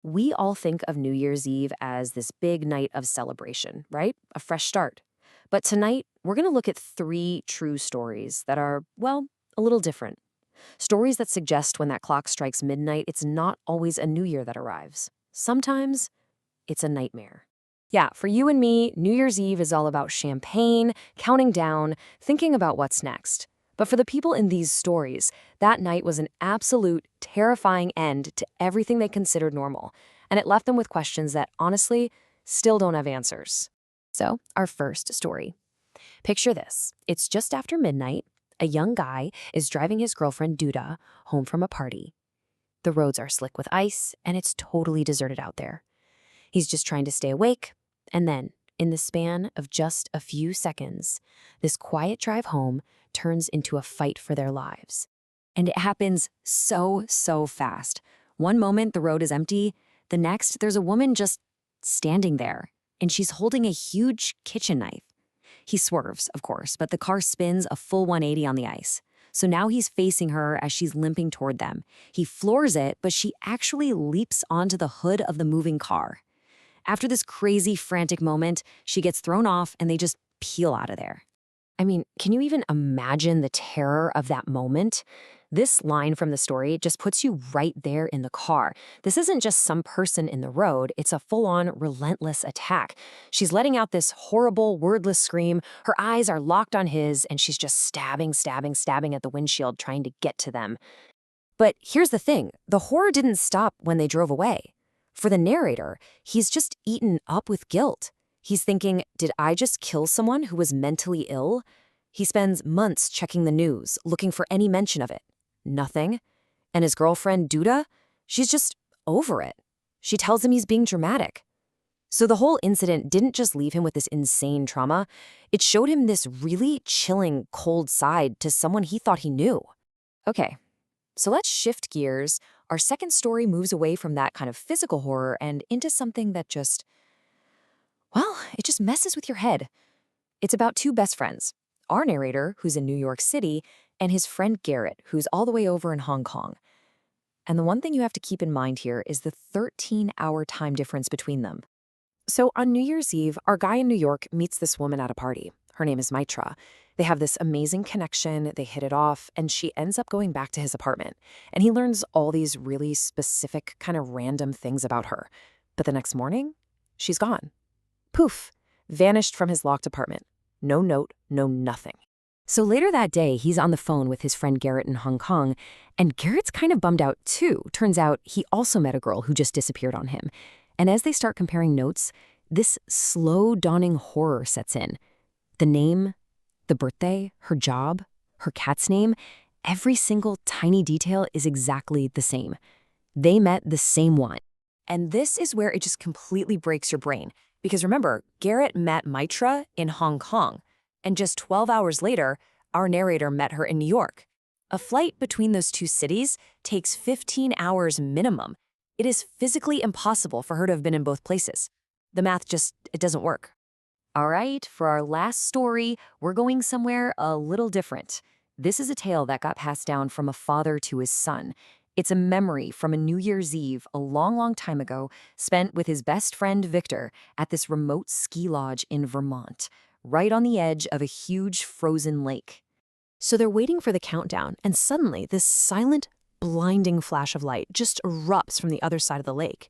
We all think of New Year's Eve as this big night of celebration, right? A fresh start. But tonight, we're going to look at three true stories that are, well, a little different. Stories that suggest when that clock strikes midnight, it's not always a new year that arrives. Sometimes it's a nightmare. Yeah, for you and me, New Year's Eve is all about champagne, counting down, thinking about what's next. But for the people in these stories, that night was an absolute, terrifying end to everything they considered normal, and it left them with questions that, honestly, still don't have answers. So, our first story. Picture this. It's just after midnight. A young guy is driving his girlfriend, Duda, home from a party. The roads are slick with ice, and it's totally deserted out there. He's just trying to stay awake, and then, in the span of just a few seconds, this quiet drive home turns into a fight for their lives. And it happens so fast. One moment the road is empty, the next there's a woman just standing there, and she's holding a huge kitchen knife. He swerves, of course, but the car spins a full 180 on the ice. So now he's facing her as she's limping toward them. He floors it, but she actually leaps onto the hood of the moving car. After this crazy, frantic moment, she gets thrown off and they just peel out of there. I mean, can you even imagine the terror of that moment? This line from the story just puts you right there in the car. This isn't just some person in the road, it's a full-on, relentless attack. She's letting out this horrible, wordless scream. Her eyes are locked on his, and she's just stabbing at the windshield, trying to get to them. But here's the thing, the horror didn't stop when they drove away. For the narrator, he's just eaten up with guilt. He's thinking, did I just kill someone who was mentally ill? He spends months checking the news, looking for any mention of it. Nothing. And his girlfriend, Duda, she's just over it. She tells him he's being dramatic. So the whole incident didn't just leave him with this insane trauma. It showed him this really chilling, cold side to someone he thought he knew. Okay, so let's shift gears. Our second story moves away from that kind of physical horror and into something that just, well, it just messes with your head. It's about two best friends. Our narrator, who's in New York City, and his friend Garrett, who's all the way over in Hong Kong. And the one thing you have to keep in mind here is the 13-hour time difference between them. So on New Year's Eve, our guy in New York meets this woman at a party. Her name is Mitra. They have this amazing connection, they hit it off, and she ends up going back to his apartment. And he learns all these really specific, kind of random things about her. But the next morning, she's gone. Poof, vanished from his locked apartment. No note, no nothing. So later that day, he's on the phone with his friend Garrett in Hong Kong, and Garrett's kind of bummed out too. Turns out he also met a girl who just disappeared on him. And as they start comparing notes, this slow dawning horror sets in. The name, the birthday, her job, her cat's name, every single tiny detail is exactly the same. They met the same one. And this is where it just completely breaks your brain. Because remember, Garrett met Mitra in Hong Kong, and just 12 hours later, our narrator met her in New York. A flight between those two cities takes 15 hours minimum. It is physically impossible for her to have been in both places. The math just, it doesn't work. All right, for our last story, we're going somewhere a little different. This is a tale that got passed down from a father to his son. It's a memory from a New Year's Eve a long time ago spent with his best friend Victor at this remote ski lodge in Vermont, right on the edge of a huge frozen lake. So they're waiting for the countdown, and suddenly this silent, blinding flash of light just erupts from the other side of the lake.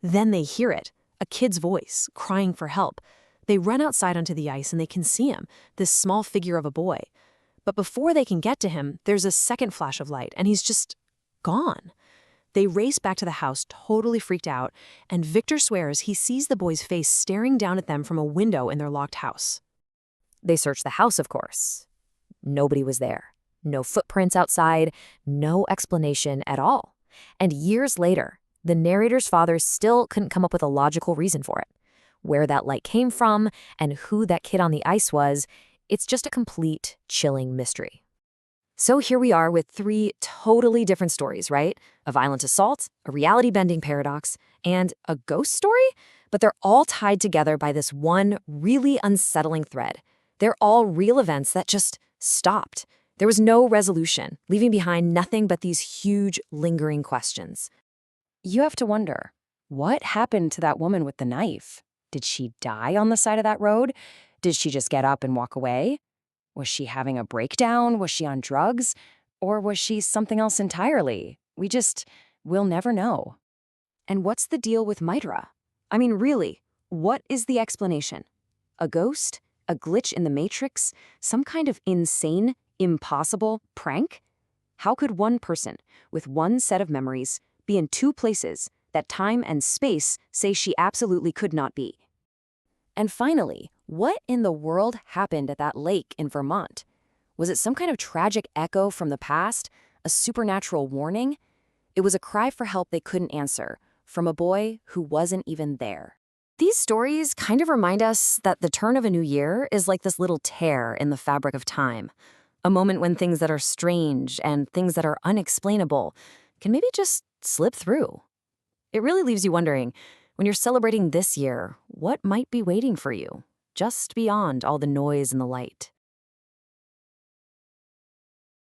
Then they hear it, a kid's voice, crying for help. They run outside onto the ice and they can see him, this small figure of a boy. But before they can get to him, there's a second flash of light, and he's just gone. They race back to the house, totally freaked out, and Victor swears he sees the boy's face staring down at them from a window in their locked house. They search the house, of course. Nobody was there. No footprints outside, no explanation at all. And years later, the narrator's father still couldn't come up with a logical reason for it. Where that light came from and who that kid on the ice was, it's just a complete, chilling mystery. So here we are with three totally different stories, right? A violent assault, a reality-bending paradox, and a ghost story? But they're all tied together by this one really unsettling thread. They're all real events that just stopped. There was no resolution, leaving behind nothing but these huge, lingering questions. You have to wonder, What happened to that woman with the knife? Did she die on the side of that road? Did she just get up and walk away? Was she having a breakdown? Was she on drugs? Or was she something else entirely? We'll never know. And what's the deal with Mitra? I mean, really, what is the explanation? A ghost? A glitch in the Matrix? Some kind of insane, impossible prank? How could one person, with one set of memories, be in two places that time and space say she absolutely could not be? And finally, what in the world happened at that lake in Vermont? Was it some kind of tragic echo from the past? A supernatural warning? It was a cry for help they couldn't answer, from a boy who wasn't even there. These stories kind of remind us that the turn of a new year is like this little tear in the fabric of time. A moment when things that are strange and things that are unexplainable can maybe just slip through. It really leaves you wondering, when you're celebrating this year, what might be waiting for you, just beyond all the noise and the light?